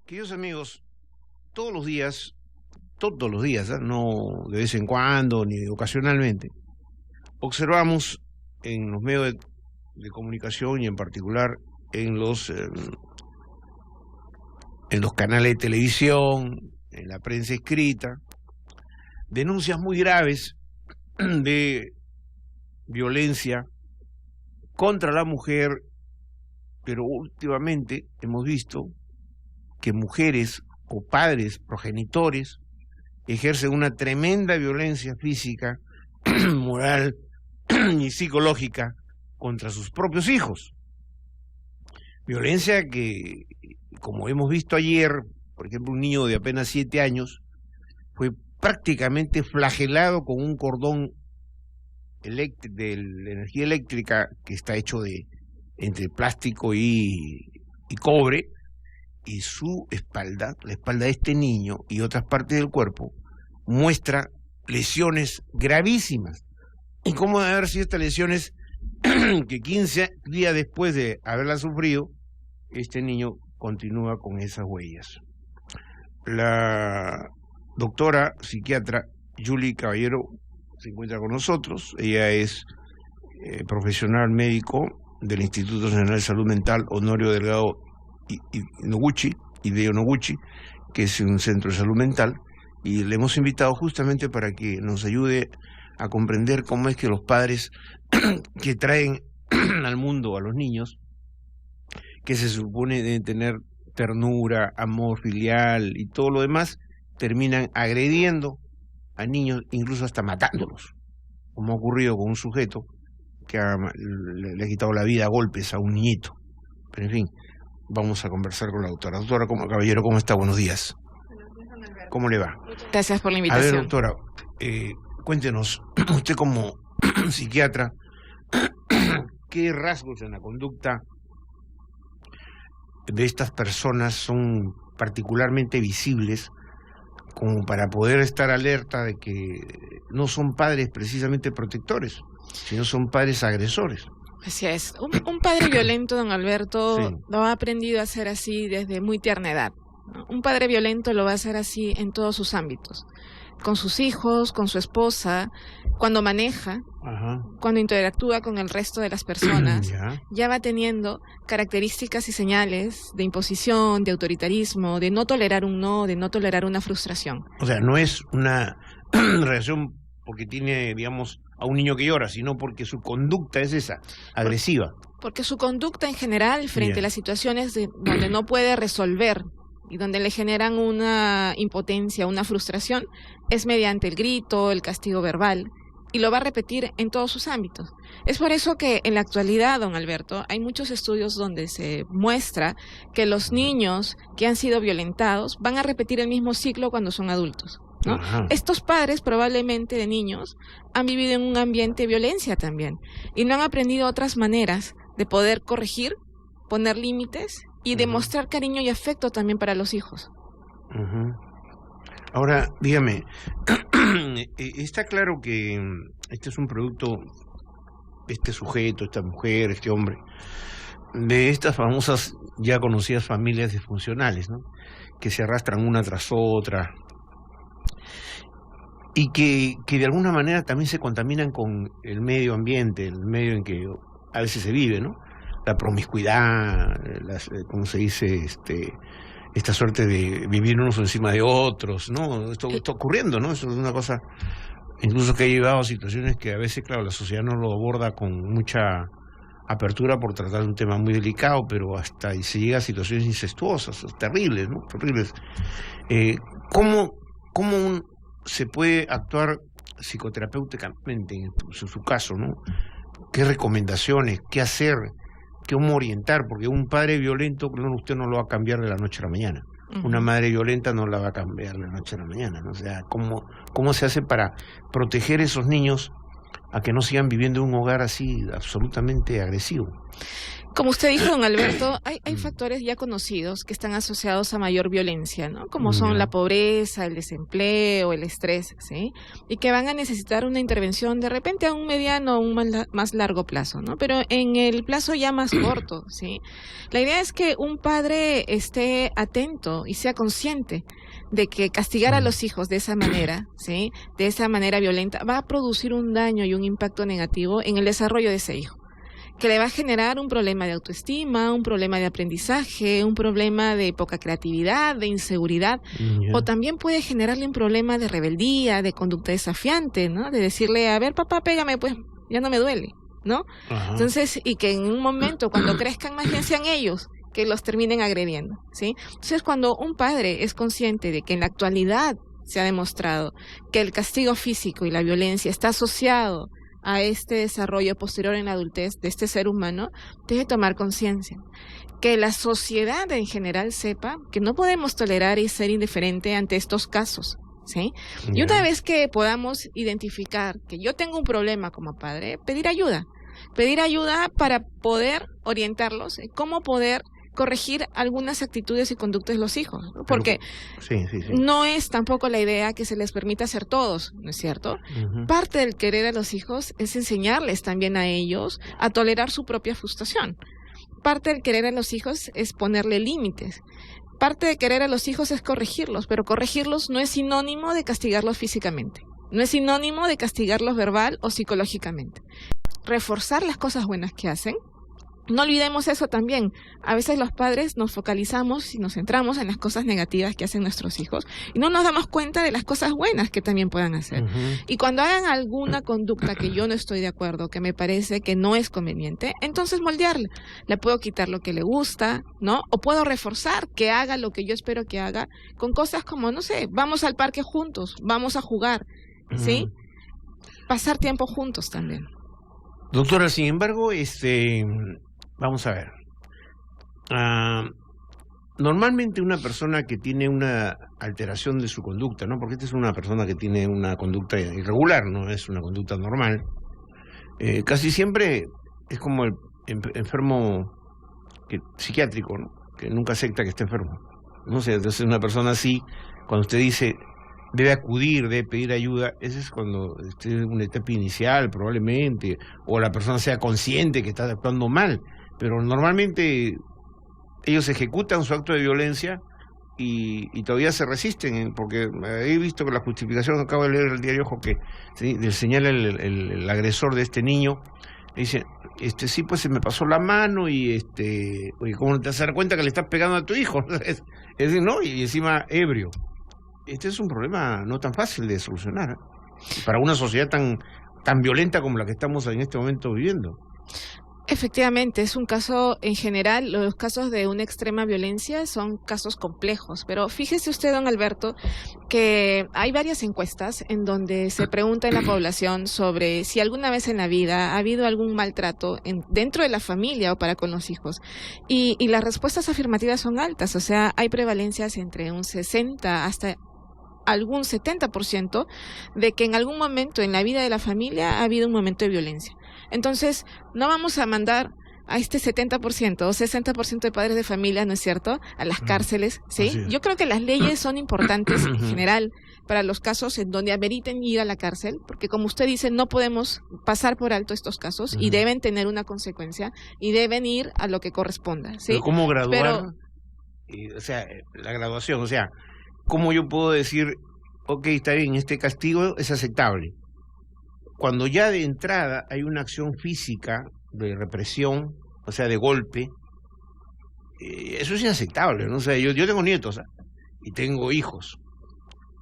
Queridos amigos, todos los días, no de vez en cuando ni ocasionalmente, observamos en los medios de comunicación y en particular en los canales de televisión, en la prensa escrita, denuncias muy graves de violencia contra la mujer, pero últimamente hemos visto que mujeres o padres, progenitores, ejercen una tremenda violencia física, moral y psicológica contra sus propios hijos. Violencia que, como hemos visto ayer, por ejemplo, un niño de apenas 7 años fue prácticamente flagelado con un cordón de la energía eléctrica que está hecho entre plástico y cobre, y su espalda, la espalda de este niño y otras partes del cuerpo, muestra lesiones gravísimas. ¿Y cómo debe haber sido estas lesiones que 15 días después de haberlas sufrido, este niño continúa con esas huellas? La doctora psiquiatra Julie Caballero se encuentra con nosotros. Ella es profesional médico del Instituto Nacional de Salud Mental Honorio Delgado Hideo Noguchi, que es un centro de salud mental, y le hemos invitado justamente para que nos ayude a comprender cómo es que los padres que traen al mundo a los niños, que se supone deben tener ternura, amor filial y todo lo demás, terminan agrediendo a niños, incluso hasta matándolos, como ha ocurrido con un sujeto que le ha quitado la vida a golpes a un niñito. Pero en fin, vamos a conversar con la doctora. Doctora Caballero, ¿cómo está? Buenos días. ¿Cómo le va? Gracias por la invitación. A ver, doctora, cuéntenos, usted como psiquiatra, ¿qué rasgos en la conducta de estas personas son particularmente visibles como para poder estar alerta de que no son padres precisamente protectores, sino son padres agresores? Así es. Un padre violento, don Alberto, Sí. lo ha aprendido a hacer así desde muy tierna edad, ¿no? Un padre violento lo va a hacer así en todos sus ámbitos, con sus hijos, con su esposa, cuando maneja, Ajá. cuando interactúa con el resto de las personas, Ya. ya va teniendo características y señales de imposición, de autoritarismo, de no tolerar un no, de no tolerar una frustración. O sea, no es una reacción porque tiene, digamos, a un niño que llora, sino porque su conducta es esa, agresiva. Porque su conducta en general frente Bien. a las situaciones donde no puede resolver y donde le generan una impotencia, una frustración, es mediante el grito, el castigo verbal, y lo va a repetir en todos sus ámbitos. Es por eso que en la actualidad, don Alberto, hay muchos estudios donde se muestra que los niños que han sido violentados van a repetir el mismo ciclo cuando son adultos, ¿no? Ajá. Estos padres probablemente de niños han vivido en un ambiente de violencia también y no han aprendido otras maneras de poder corregir, poner límites y demostrar cariño y afecto también para los hijos. Ujú. Ahora, dígame, está claro que este es un producto, este sujeto, esta mujer, este hombre, de estas famosas ya conocidas familias disfuncionales, ¿no? Que se arrastran una tras otra y que de alguna manera también se contaminan con el medio ambiente, el medio en que a veces se vive, ¿no? La promiscuidad, ¿cómo se dice? Esta suerte de vivir unos encima de otros, ¿no? Esto está ocurriendo, ¿no? Eso es una cosa, incluso que ha llevado a situaciones que a veces, claro, la sociedad no lo aborda con mucha apertura por tratar de un tema muy delicado, pero hasta se llega a situaciones incestuosas, terribles, ¿no? Terribles. ¿Cómo se puede actuar psicoterapéuticamente en su caso, ¿no? ¿Qué recomendaciones? ¿Qué hacer? ¿Cómo orientar? Porque un padre violento, usted no lo va a cambiar de la noche a la mañana. Una madre violenta no la va a cambiar de la noche a la mañana, ¿no? O sea, ¿cómo se hace para proteger a esos niños a que no sigan viviendo en un hogar así absolutamente agresivo? Como usted dijo, don Alberto, hay factores ya conocidos que están asociados a mayor violencia, ¿no? Como son la pobreza, el desempleo, el estrés, ¿sí? Y que van a necesitar una intervención de repente a un mediano o un más largo plazo, ¿no? Pero en el plazo ya más corto, ¿sí? La idea es que un padre esté atento y sea consciente de que castigar a los hijos de esa manera, ¿sí? De esa manera violenta, va a producir un daño y un impacto negativo en el desarrollo de ese hijo, que le va a generar un problema de autoestima, un problema de aprendizaje, un problema de poca creatividad, de inseguridad, o también puede generarle un problema de rebeldía, de conducta desafiante, ¿no? De decirle, a ver, papá, pégame, pues ya no me duele, ¿no? Entonces, y que en un momento, cuando crezcan más bien, sean ellos que los terminen agrediendo, ¿sí? Entonces, cuando un padre es consciente de que en la actualidad se ha demostrado que el castigo físico y la violencia está asociado a este desarrollo posterior en la adultez de este ser humano, debe tomar conciencia. Que la sociedad en general sepa que no podemos tolerar y ser indiferente ante estos casos, ¿sí? Y una vez que podamos identificar que yo tengo un problema como padre, pedir ayuda para poder orientarlos en cómo poder corregir algunas actitudes y conductas de los hijos, ¿no? Porque no es tampoco la idea que se les permita hacer todos, ¿no es cierto? Parte del querer a los hijos es enseñarles también a ellos a tolerar su propia frustración. Parte del querer a los hijos es ponerle límites. Parte de querer a los hijos es corregirlos, pero corregirlos no es sinónimo de castigarlos físicamente. No es sinónimo de castigarlos verbal o psicológicamente. Reforzar las cosas buenas que hacen. No olvidemos eso también. A veces los padres nos focalizamos y nos centramos en las cosas negativas que hacen nuestros hijos y no nos damos cuenta de las cosas buenas que también puedan hacer. Y cuando hagan alguna conducta que yo no estoy de acuerdo, que me parece que no es conveniente, entonces moldearla. Le puedo quitar lo que le gusta, ¿no? O puedo reforzar que haga lo que yo espero que haga con cosas como, no sé, vamos al parque juntos, vamos a jugar, ¿sí? Pasar tiempo juntos también. Doctora, sin embargo, vamos a ver. Normalmente una persona que tiene una alteración de su conducta, ¿no? Porque esta es una persona que tiene una conducta irregular, no es una conducta normal. Casi siempre es como el enfermo psiquiátrico, ¿no? Que nunca acepta que esté enfermo. No sé, entonces una persona así, cuando usted dice debe acudir, debe pedir ayuda, ese es cuando esté en una etapa inicial probablemente, o la persona sea consciente que está actuando mal. Pero normalmente ellos ejecutan su acto de violencia y todavía se resisten, porque he visto que la justificación, acabo de leer el diario Ojo, que señala el agresor de este niño, dice, sí, pues se me pasó la mano y oye, ¿cómo no te vas a dar cuenta que le estás pegando a tu hijo? Es decir, ¿no? Y encima ebrio. Este es un problema no tan fácil de solucionar, ¿eh? Para una sociedad tan violenta como la que estamos en este momento viviendo. Efectivamente, es un caso, en general, los casos de una extrema violencia son casos complejos, pero fíjese usted, don Alberto, que hay varias encuestas en donde se pregunta en la población sobre si alguna vez en la vida ha habido algún maltrato dentro de la familia o para con los hijos, y las respuestas afirmativas son altas, o sea, hay prevalencias entre un 60 hasta algún 70% de que en algún momento en la vida de la familia ha habido un momento de violencia. Entonces, no vamos a mandar a este 70% o 60% de padres de familia, ¿no es cierto?, a las cárceles, ¿sí? Yo creo que las leyes son importantes en general para los casos en donde ameriten ir a la cárcel, porque como usted dice, no podemos pasar por alto estos casos y deben tener una consecuencia y deben ir a lo que corresponda, ¿sí? Pero ¿cómo graduar? O sea, la graduación, o sea, ¿cómo yo puedo decir, ok, está bien, este castigo es aceptable? Cuando ya de entrada hay una acción física de represión, o sea, de golpe, eso es inaceptable, ¿no? O sea, yo tengo nietos, ¿eh? Y tengo hijos,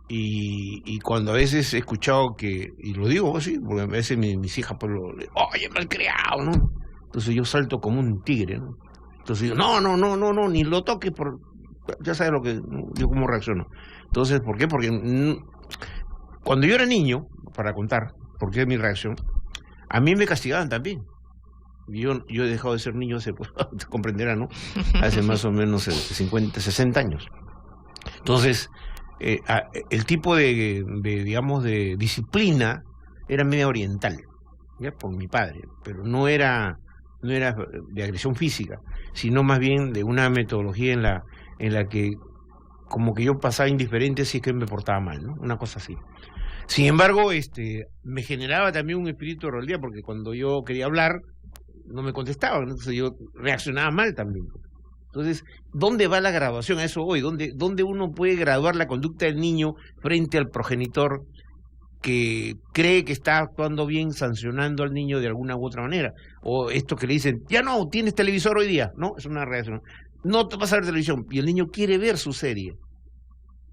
y cuando a veces he escuchado que, y lo digo así, porque a veces mis hijas, pues, oye, malcriado, ¿no? Entonces yo salto como un tigre, ¿no? Entonces digo, no, ni lo toques, ya sabes yo cómo reacciono. Entonces, ¿por qué? Porque cuando yo era niño, para contar, ¿por qué mi reacción? A mí me castigaban también. Yo he dejado de ser niño hace, pues, te comprenderá, ¿no? Hace más o menos 50, 60 años. Entonces, el tipo digamos, de disciplina era media oriental, ¿ya? Por mi padre, pero no era no era de agresión física, sino más bien de una metodología en la que como que yo pasaba indiferente si es que me portaba mal, ¿no? Una cosa así. Sin embargo, me generaba también un espíritu de rebeldía, porque cuando yo quería hablar, no me contestaban, ¿no? Entonces yo reaccionaba mal también. Entonces, ¿dónde va la graduación? A eso voy. ¿Dónde uno puede graduar la conducta del niño frente al progenitor que cree que está actuando bien, sancionando al niño de alguna u otra manera? O esto que le dicen, ya no, tienes televisor hoy día. No, es una reacción. No te vas a ver televisión. Y el niño quiere ver su serie.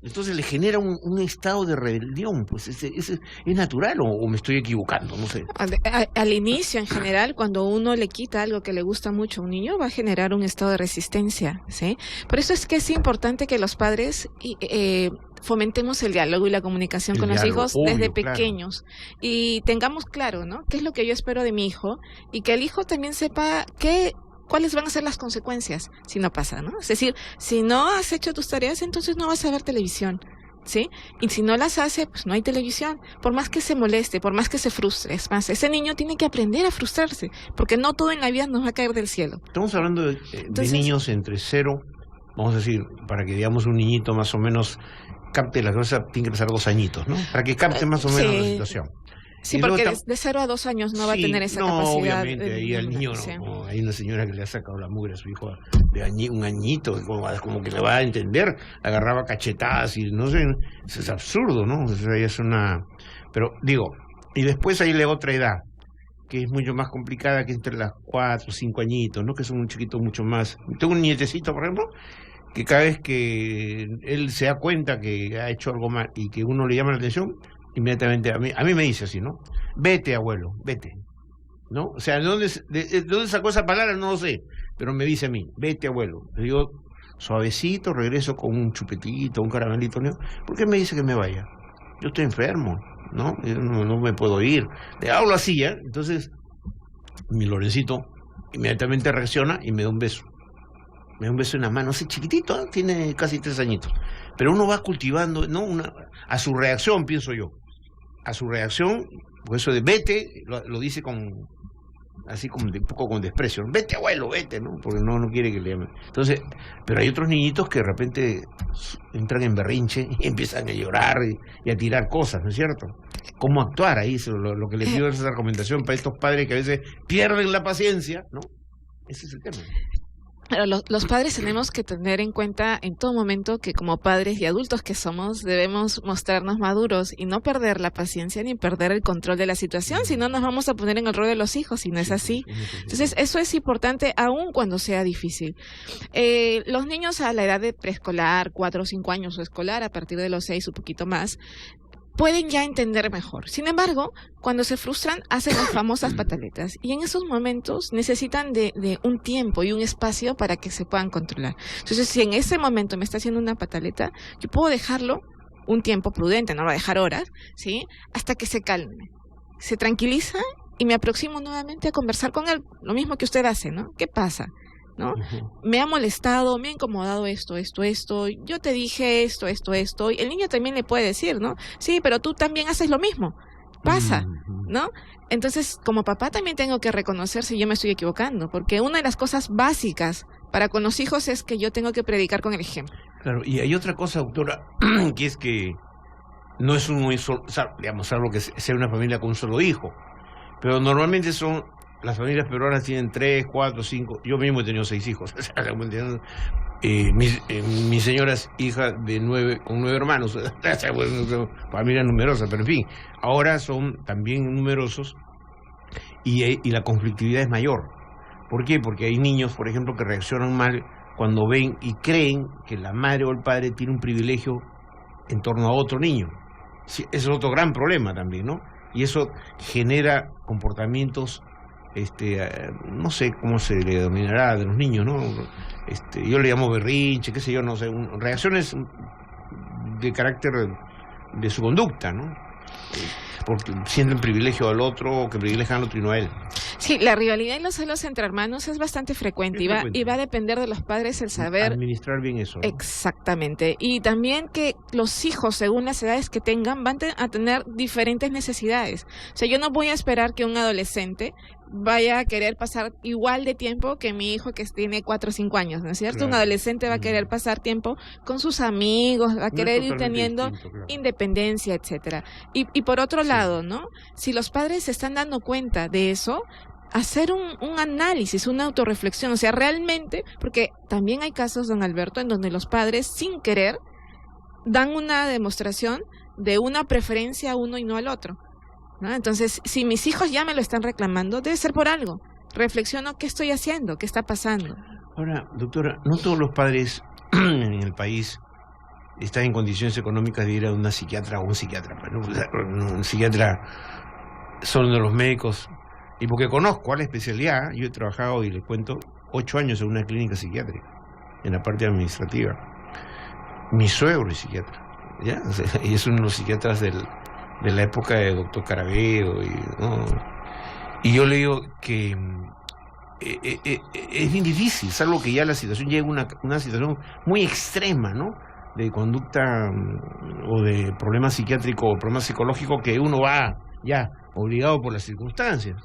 Entonces le genera un estado de rebelión, pues es natural o me estoy equivocando, no sé. Al inicio, en general, cuando uno le quita algo que le gusta mucho a un niño, va a generar un estado de resistencia, ¿sí? Por eso es que es importante que los padres fomentemos el diálogo y la comunicación con los hijos desde pequeños, y tengamos claro, ¿no?, qué es lo que yo espero de mi hijo, y que el hijo también sepa cuáles van a ser las consecuencias si no pasa, ¿no? Es decir, si no has hecho tus tareas, entonces no vas a ver televisión, ¿sí? Y si no las hace, pues no hay televisión. Por más que se moleste, por más que se frustre, es más, ese niño tiene que aprender a frustrarse, porque no todo en la vida nos va a caer del cielo. Estamos hablando de niños entre 0, vamos a decir, para que digamos un niñito más o menos capte la cosa, tiene que pasar 2 añitos, ¿no? Para que capte más o menos la situación. Sí, porque de 0 a 2 años no va a tener esa capacidad. Obviamente, ahí al niño hay una señora que le ha sacado la mugre a su hijo de un añito, como que le va a entender, agarraba cachetadas y no sé, eso es absurdo, ¿no? O sea, es pero digo, y después hay la otra edad, que es mucho más complicada, que entre las 4 o 5 añitos, ¿no? Que son un chiquito mucho más. Tengo un nietecito, por ejemplo, que cada vez que él se da cuenta que ha hecho algo mal y que uno le llama la atención, inmediatamente a mí me dice así, ¿no? Vete, abuelo, vete, ¿no? O sea, ¿de dónde sacó esa palabra? No lo sé, pero me dice a mí, vete, abuelo. Le digo, suavecito, regreso con un chupetito, un caramelito, ¿no? ¿Por qué me dice que me vaya? Yo estoy enfermo, ¿no? Yo no me puedo ir. Le hablo así, ¿eh? Entonces, mi Lorencito inmediatamente reacciona y me da un beso. Me da un beso en la mano, así chiquitito, ¿eh? Tiene casi 3 añitos. Pero uno va cultivando, ¿no? A su reacción, pienso yo. A su reacción, pues eso de vete, lo dice así como un poco con desprecio. Vete, abuelo, vete, ¿no? Porque no quiere que le llamen. Entonces, pero hay otros niñitos que de repente entran en berrinche y empiezan a llorar y a tirar cosas, ¿no es cierto? ¿Cómo actuar ahí? Eso, lo que les pido es esa recomendación para estos padres que a veces pierden la paciencia, ¿no? Ese es el tema. Pero los padres tenemos que tener en cuenta en todo momento que como padres y adultos que somos debemos mostrarnos maduros y no perder la paciencia ni perder el control de la situación, si no nos vamos a poner en el rol de los hijos y no es así. Entonces eso es importante aún cuando sea difícil. Los niños a la edad de preescolar, 4 o 5 años o escolar, a partir de los 6 un poquito más, pueden ya entender mejor. Sin embargo, cuando se frustran, hacen las famosas pataletas. Y en esos momentos necesitan de un tiempo y un espacio para que se puedan controlar. Entonces, si en ese momento me está haciendo una pataleta, yo puedo dejarlo un tiempo prudente, no lo voy a dejar horas, ¿sí? Hasta que se calme. Se tranquiliza y me aproximo nuevamente a conversar con él. Lo mismo que usted hace, ¿no? ¿Qué pasa? ¿No? Me ha molestado, me ha incomodado esto, yo te dije esto, y el niño también le puede decir, ¿no? Sí, pero tú también haces lo mismo, pasa, ¿no? Entonces, como papá también tengo que reconocer si yo me estoy equivocando, porque una de las cosas básicas para con los hijos es que yo tengo que predicar con el ejemplo. Claro, y hay otra cosa, doctora, que es que no es digamos, salvo que sea una familia con un solo hijo, pero normalmente las familias peruanas tienen 3, 4, 5. Yo mismo he tenido 6 hijos. Mi señora es hija de 9, con 9 hermanos. Familia numerosa, pero en fin. Ahora son también numerosos y la conflictividad es mayor. ¿Por qué? Porque hay niños, por ejemplo, que reaccionan mal cuando ven y creen que la madre o el padre tiene un privilegio en torno a otro niño. Sí, ese es otro gran problema también, ¿no? Y eso genera comportamientos no sé cómo se le denominará de los niños, ¿no? Yo le llamo berrinche, qué sé yo, no sé, reacciones de carácter de su conducta, ¿no? Porque sienten privilegio al otro, o que privilegian al otro y no a él. Sí, la rivalidad y los celos entre hermanos es bastante frecuente, y va a depender de los padres el saber administrar bien eso, ¿no? Exactamente, y también que los hijos, según las edades que tengan, van a tener diferentes necesidades. O sea, yo no voy a esperar que un adolescente vaya a querer pasar igual de tiempo que mi hijo que tiene 4 o 5 años, ¿no es cierto? Claro. Un adolescente va a querer pasar tiempo con sus amigos, va a No es querer ir totalmente teniendo distinto, claro. independencia, etcétera. Y por otro Sí. lado, ¿no? Si los padres se están dando cuenta de eso, hacer un análisis, una autorreflexión, o sea, realmente, porque también hay casos, don Alberto, en donde los padres, sin querer, dan una demostración de una preferencia a uno y no al otro, ¿no? Entonces, si mis hijos ya me lo están reclamando, debe ser por algo. Reflexiono qué estoy haciendo, qué está pasando. Ahora, doctora, no todos los padres en el país están en condiciones económicas de ir a una psiquiatra o un psiquiatra, ¿no? Un psiquiatra son de los médicos, y porque conozco a la especialidad, yo he trabajado, y les cuento, 8 años en una clínica psiquiátrica, en la parte administrativa. Mi suegro es psiquiatra, ¿ya? O sea, y es uno de los psiquiatras de la época de doctor Carabedo, ¿no? Y yo le digo que es bien difícil, salvo que ya la situación llega a una situación muy extrema, ¿no? De conducta o de problema psiquiátrico o problema psicológico, que uno va ya obligado por las circunstancias,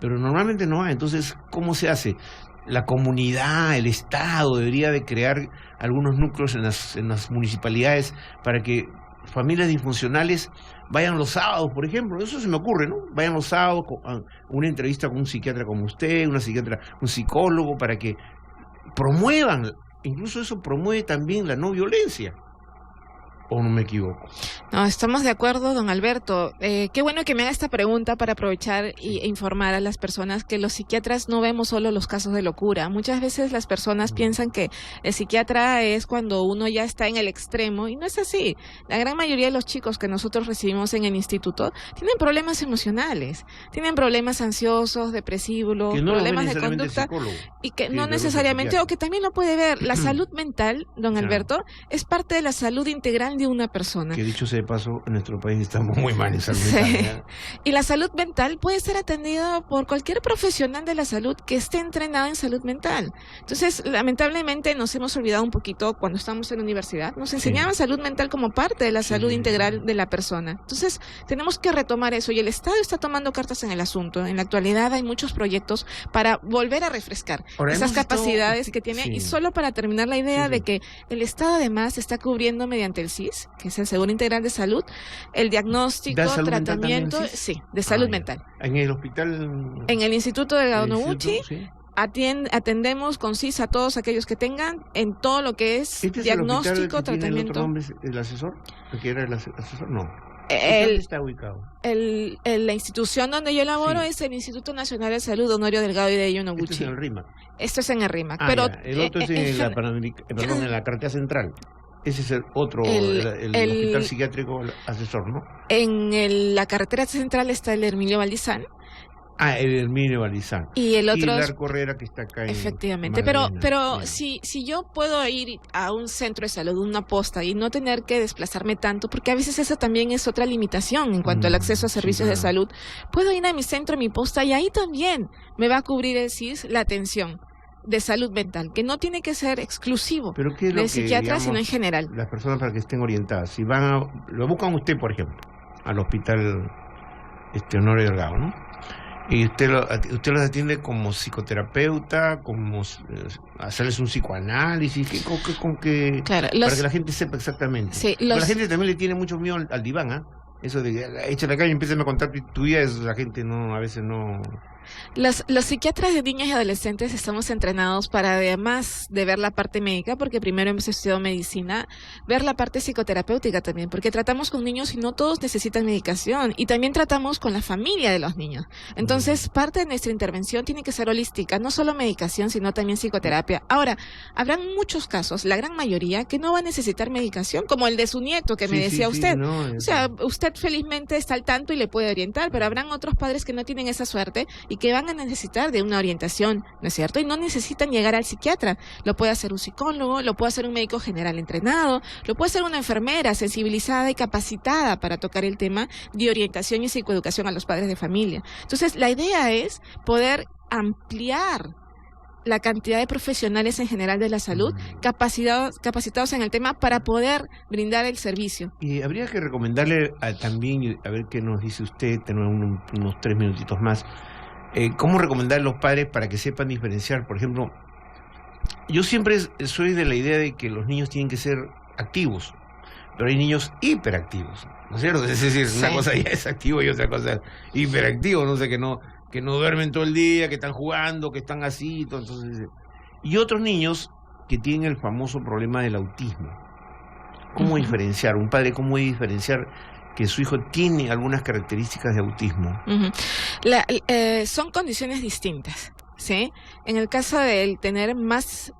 pero normalmente no va. Entonces, ¿cómo se hace? La comunidad, el Estado debería de crear algunos núcleos en las municipalidades para que familias disfuncionales vayan los sábados, por ejemplo. Eso se me ocurre, ¿no? Vayan los sábados a una entrevista con un psiquiatra como usted, una psiquiatra, un psicólogo, para que promuevan, incluso eso promueve también la no violencia. ¿O no me equivoco? No, estamos de acuerdo, don Alberto. Qué bueno que me haga esta pregunta para aprovechar e informar a las personas que los psiquiatras no vemos solo los casos de locura. Muchas veces las personas piensan que el psiquiatra es cuando uno ya está en el extremo, y no es así. La gran mayoría de los chicos que nosotros recibimos en el instituto tienen problemas emocionales, tienen problemas ansiosos, depresivos, que no problemas de conducta, y que no necesariamente, o que también lo puede ver. La salud mental, don Alberto, es parte de la salud integral de una persona. Que dicho sea de paso, en nuestro país estamos muy mal en salud mental. Y la salud mental puede ser atendida por cualquier profesional de la salud que esté entrenado en salud mental. Entonces, lamentablemente nos hemos olvidado un poquito cuando estamos en la universidad. Nos enseñaban salud mental como parte de la salud integral de la persona. Entonces, tenemos que retomar eso, y el Estado está tomando cartas en el asunto. En la actualidad hay muchos proyectos para volver a refrescar esas capacidades que tiene. Y solo para terminar la idea de que el Estado además está cubriendo mediante el CIS, que es el Seguro Integral de Salud, el diagnóstico, tratamiento, de salud mental. En el hospital, en el Instituto Delgado Noguchi, atendemos con CIS a todos aquellos que tengan en todo lo que es diagnóstico, tratamiento. ¿El otro nombre es el asesor? ¿Que era el asesor? No. ¿Dónde está ubicado? La institución donde yo laboro es el Instituto Nacional de Salud Honorio Delgado y de Noguchi. Esto es en el RIMAC. Esto es en el RIMAC. Pero el otro es en la carretera central. Ese es el otro, el hospital psiquiátrico asesor, ¿no? En la carretera central está el Herminio Valdizán. El Herminio Valdizán. Y el otro... Y la Correra, que está acá. Efectivamente, pero si yo puedo ir a un centro de salud, una posta, y no tener que desplazarme tanto, porque a veces esa también es otra limitación en cuanto al acceso a servicios de salud, puedo ir a mi centro, a mi posta, y ahí también me va a cubrir el CIS la atención de salud mental, que no tiene que ser exclusivo del psiquiatra, sino en general. Las personas, para que estén orientadas, si lo buscan usted, por ejemplo, al hospital Honorio Delgado, ¿no? Y usted los atiende como psicoterapeuta, como hacerles un psicoanálisis, claro, para que la gente sepa exactamente. Sí, la gente también le tiene mucho miedo al diván, ¿ah? Eso de échale acá y empiezan a contar tu vida, la gente a veces no... Los psiquiatras de niños y adolescentes estamos entrenados para, además de ver la parte médica, porque primero hemos estudiado medicina, ver la parte psicoterapéutica también, porque tratamos con niños y no todos necesitan medicación, y también tratamos con la familia de los niños. Entonces, parte de nuestra intervención tiene que ser holística, no solo medicación, sino también psicoterapia. Ahora, habrán muchos casos, la gran mayoría, que no va a necesitar medicación, como el de su nieto que me decía usted. O sea, usted felizmente está al tanto y le puede orientar, pero habrán otros padres que no tienen esa suerte y que van a necesitar de una orientación, ¿no es cierto? Y no necesitan llegar al psiquiatra. Lo puede hacer un psicólogo, lo puede hacer un médico general entrenado, lo puede hacer una enfermera sensibilizada y capacitada para tocar el tema de orientación y psicoeducación a los padres de familia. Entonces, la idea es poder ampliar la cantidad de profesionales en general de la salud capacitados en el tema para poder brindar el servicio. Y habría que recomendarle también, a ver qué nos dice usted, tenemos unos 3 minutitos más, ¿Cómo recomendar a los padres para que sepan diferenciar? Por ejemplo, yo siempre soy de la idea de que los niños tienen que ser activos, pero hay niños hiperactivos, ¿no es cierto? Es decir, una cosa ya es activo y otra cosa es hiperactivo, no sé, que no duermen todo el día, que están jugando, que están así, entonces... Y otros niños que tienen el famoso problema del autismo. ¿Cómo diferenciar? Un padre, ¿cómo diferenciar que su hijo tiene algunas características de autismo? Son condiciones distintas, ¿sí? En el caso de él tener más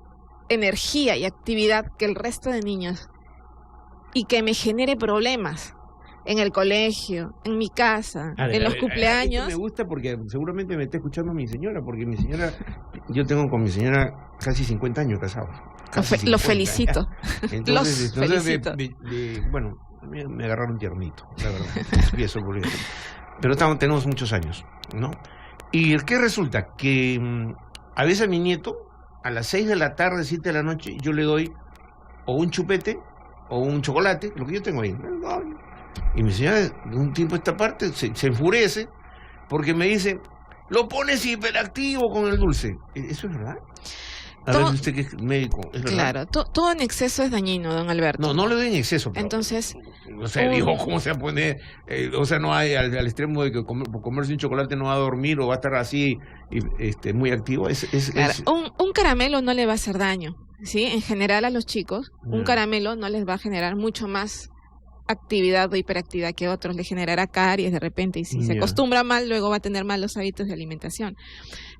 energía y actividad que el resto de niños y que me genere problemas en el colegio, en mi casa, en los cumpleaños. Me gusta porque seguramente me está escuchando mi señora, porque mi señora, yo tengo con mi señora casi 50 años casados. Lo felicito. Entonces, felicito. Bueno, me agarraron tiernito, la verdad. Y eso pero tenemos muchos años, ¿no? ¿Y qué resulta? Que a veces a mi nieto, a las 6 de la tarde, 7 de la noche, yo le doy o un chupete o un chocolate, lo que yo tengo ahí. Y mi señora, de un tiempo a esta parte, se enfurece porque me dice, lo pones hiperactivo con el dulce. ¿Eso es verdad? A ver, usted que es médico, ¿es verdad? Claro, todo en exceso es dañino, don Alberto. No le doy en exceso. Pero, entonces... O sea, dijo, ¿cómo se va a poner? O sea, no hay al extremo de que comerse un chocolate no va a dormir o va a estar así muy activo. Claro, un caramelo no le va a hacer daño, ¿sí? En general a los chicos, un caramelo no les va a generar mucho más actividad o hiperactividad que otros, le generará caries de repente, y si se acostumbra mal, luego va a tener malos hábitos de alimentación.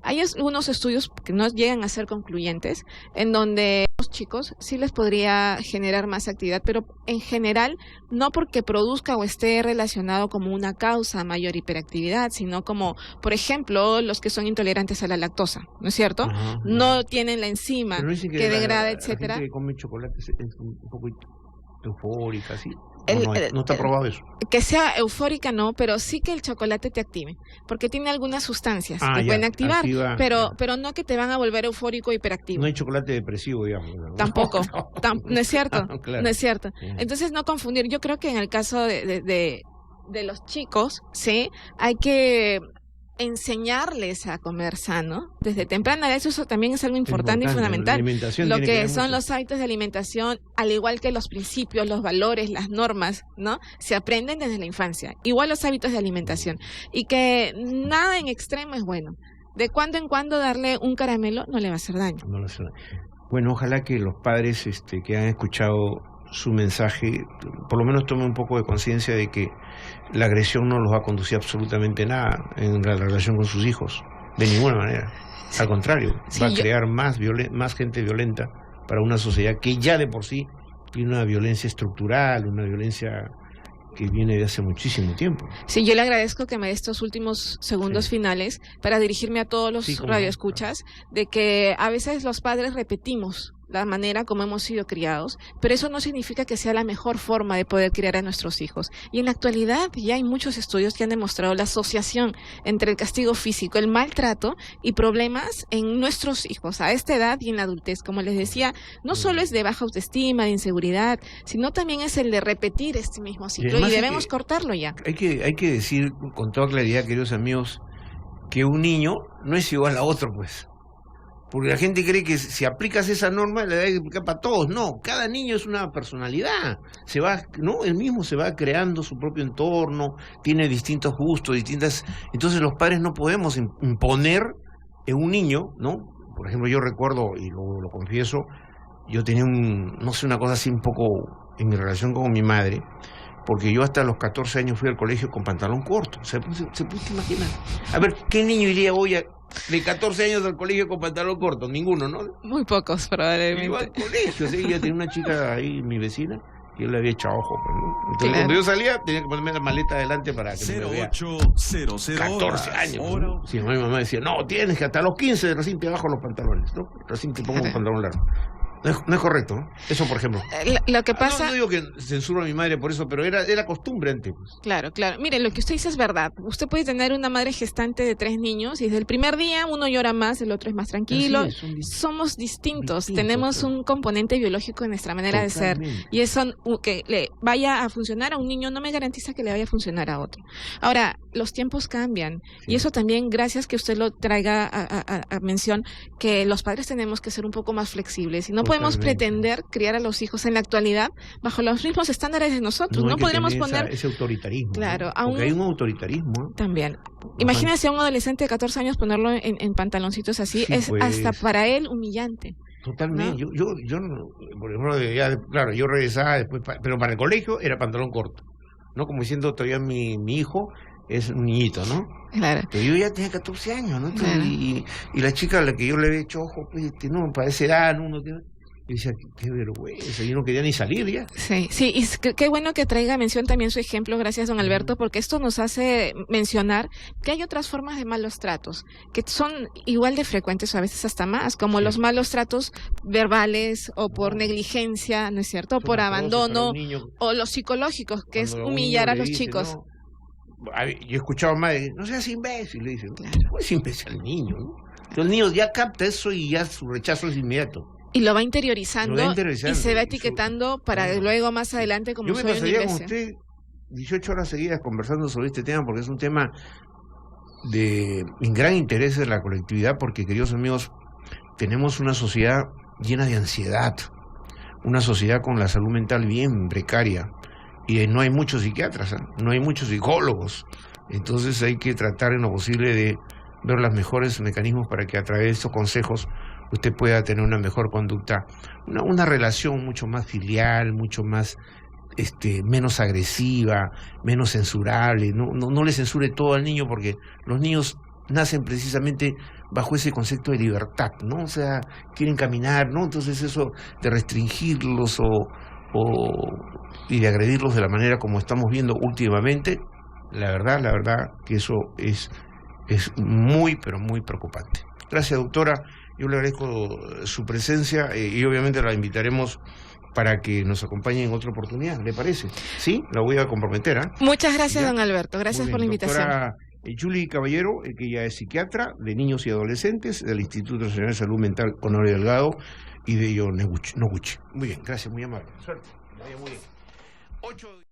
Hay algunos estudios que no llegan a ser concluyentes, en donde los chicos sí les podría generar más actividad, pero en general no porque produzca o esté relacionado como una causa a mayor hiperactividad, sino como, por ejemplo, los que son intolerantes a la lactosa, ¿no es cierto? No tienen la enzima que degrada, etcétera. La gente que come chocolate es un poco eufórica, ¿sí? No está probado eso. Que sea eufórica no, pero sí que el chocolate te active, porque tiene algunas sustancias que pueden activar, pero no que te van a volver eufórico o hiperactivo. No hay chocolate depresivo, digamos. Tampoco, no es cierto, claro. No es cierto. Entonces no confundir, yo creo que en el caso de los chicos, sí, hay que enseñarles a comer sano desde temprana edad. Eso también es algo importante y fundamental. Lo que son los hábitos de alimentación, al igual que los principios, los valores, las normas, ¿no? Se aprenden desde la infancia. Igual los hábitos de alimentación. Y que nada en extremo es bueno. De cuando en cuando darle un caramelo no le va a hacer daño. No le hace daño. Bueno, ojalá que los padres que han escuchado su mensaje, por lo menos tomen un poco de conciencia de que la agresión no los va a conducir absolutamente nada en la relación con sus hijos, de ninguna manera. Al contrario, va a crear más gente violenta para una sociedad que ya de por sí tiene una violencia estructural, una violencia que viene de hace muchísimo tiempo. Sí, yo le agradezco que me dé estos últimos segundos finales para dirigirme a todos los radioescuchas, de que a veces los padres repetimos la manera como hemos sido criados, pero eso no significa que sea la mejor forma de poder criar a nuestros hijos. Y en la actualidad ya hay muchos estudios que han demostrado la asociación entre el castigo físico, el maltrato y problemas en nuestros hijos a esta edad y en la adultez. Como les decía, no solo es de baja autoestima, de inseguridad, sino también es el de repetir este mismo ciclo y debemos cortarlo ya. Hay que decir con toda claridad, queridos amigos, que un niño no es igual a otro, pues. Porque la gente cree que si aplicas esa norma la debes aplicar para todos. No, cada niño es una personalidad. Él mismo se va creando su propio entorno, tiene distintos gustos, entonces los padres no podemos imponer en un niño, ¿no? Por ejemplo, yo recuerdo, y lo confieso, yo tenía una cosa así un poco en mi relación con mi madre, porque yo hasta los 14 años fui al colegio con pantalón corto. Se puede imaginar. A ver, ¿qué niño iría hoy de 14 años al colegio con pantalón corto? Ninguno, ¿no? Muy pocos, probablemente. Iba al colegio, ¿sí? Yo tenía una chica ahí, mi vecina, que yo le había echado ojo. ¿No? Entonces, cuando yo salía, tenía que ponerme la maleta adelante para que me vea. 14 años. ¿No? Si no, mi mamá decía, no, tienes que hasta los 15 recién te bajo los pantalones, ¿no? Recién te pongo un pantalón largo. No es correcto, ¿no? Eso, por ejemplo. Lo que pasa... No digo que censuro a mi madre por eso, pero era costumbre antes. Pues. Claro. Mire, lo que usted dice es verdad. Usted puede tener una madre gestante de 3 niños y desde el primer día uno llora más, el otro es más tranquilo. Somos distintos. Tenemos un componente biológico en nuestra manera de ser. Y eso que le vaya a funcionar a un niño no me garantiza que le vaya a funcionar a otro. Ahora, los tiempos cambian. Sí. Y eso también, gracias que usted lo traiga a mención, que los padres tenemos que ser un poco más flexibles. Y no podemos Totalmente. pretender criar a los hijos en la actualidad bajo los mismos estándares de nosotros. hay No que podremos tener poner... ese autoritarismo. Claro, ¿no? aún... Porque hay un autoritarismo. También. Imagínese a un adolescente de 14 años ponerlo en pantaloncitos así, Sí, es pues. hasta para él humillante. Totalmente. ¿No? Yo, por ejemplo, ya, claro, yo regresaba después, pero para el colegio era pantalón corto, ¿no? Como diciendo, todavía mi hijo es un niñito, ¿no? Claro. Pero yo ya tenía 14 años, ¿no? Claro. Y la chica a la que yo le había hecho ojo, pues, no, para esa edad, ¿no? Uno tiene... Y decía, qué vergüenza, yo no quería ni salir ya. Sí, sí, y qué bueno que traiga a mención también su ejemplo, gracias don Alberto, porque esto nos hace mencionar que hay otras formas de malos tratos, que son igual de frecuentes o a veces hasta más, como Sí. los malos tratos verbales o por negligencia, ¿no es cierto? O Son por atroces para abandono, un niño. o los psicológicos, que es Cuando un humillar niño a le los dice, chicos. no, yo he escuchado más de, no seas imbécil, le dicen. Claro. ¿Cómo es imbécil el niño? ¿No? Entonces el niño ya capta eso y ya su rechazo es inmediato. Y lo va interiorizando, Lo va interiorizando, y se va y su- etiquetando para Claro. luego más adelante como Yo me soy un pasaría con imbécil. usted 18 horas seguidas conversando sobre este tema porque es un tema de gran interés en la colectividad porque, queridos amigos, tenemos una sociedad llena de ansiedad, una sociedad con la salud mental bien precaria y no hay muchos psiquiatras, no hay muchos psicólogos, entonces hay que tratar en lo posible de ver los mejores mecanismos para que a través de estos consejos usted pueda tener una mejor conducta, una relación mucho más filial, mucho más menos agresiva, menos censurable, no le censure todo al niño porque los niños nacen precisamente bajo ese concepto de libertad, ¿no? O sea, quieren caminar, ¿no? Entonces eso de restringirlos y de agredirlos de la manera como estamos viendo últimamente, la verdad que eso es muy, pero muy preocupante. Gracias, doctora. Yo le agradezco su presencia y obviamente la invitaremos para que nos acompañe en otra oportunidad, ¿le parece? Sí, la voy a comprometer, ¿ah? Muchas gracias, ¿Ya? don Alberto. Gracias Muy por la bien, invitación. doctora Julie Caballero, que ella es psiquiatra de niños y adolescentes del Instituto Nacional de Salud Mental Honorio Delgado y de Noguchi. Muy bien, gracias, muy amable. Suerte. Muy bien.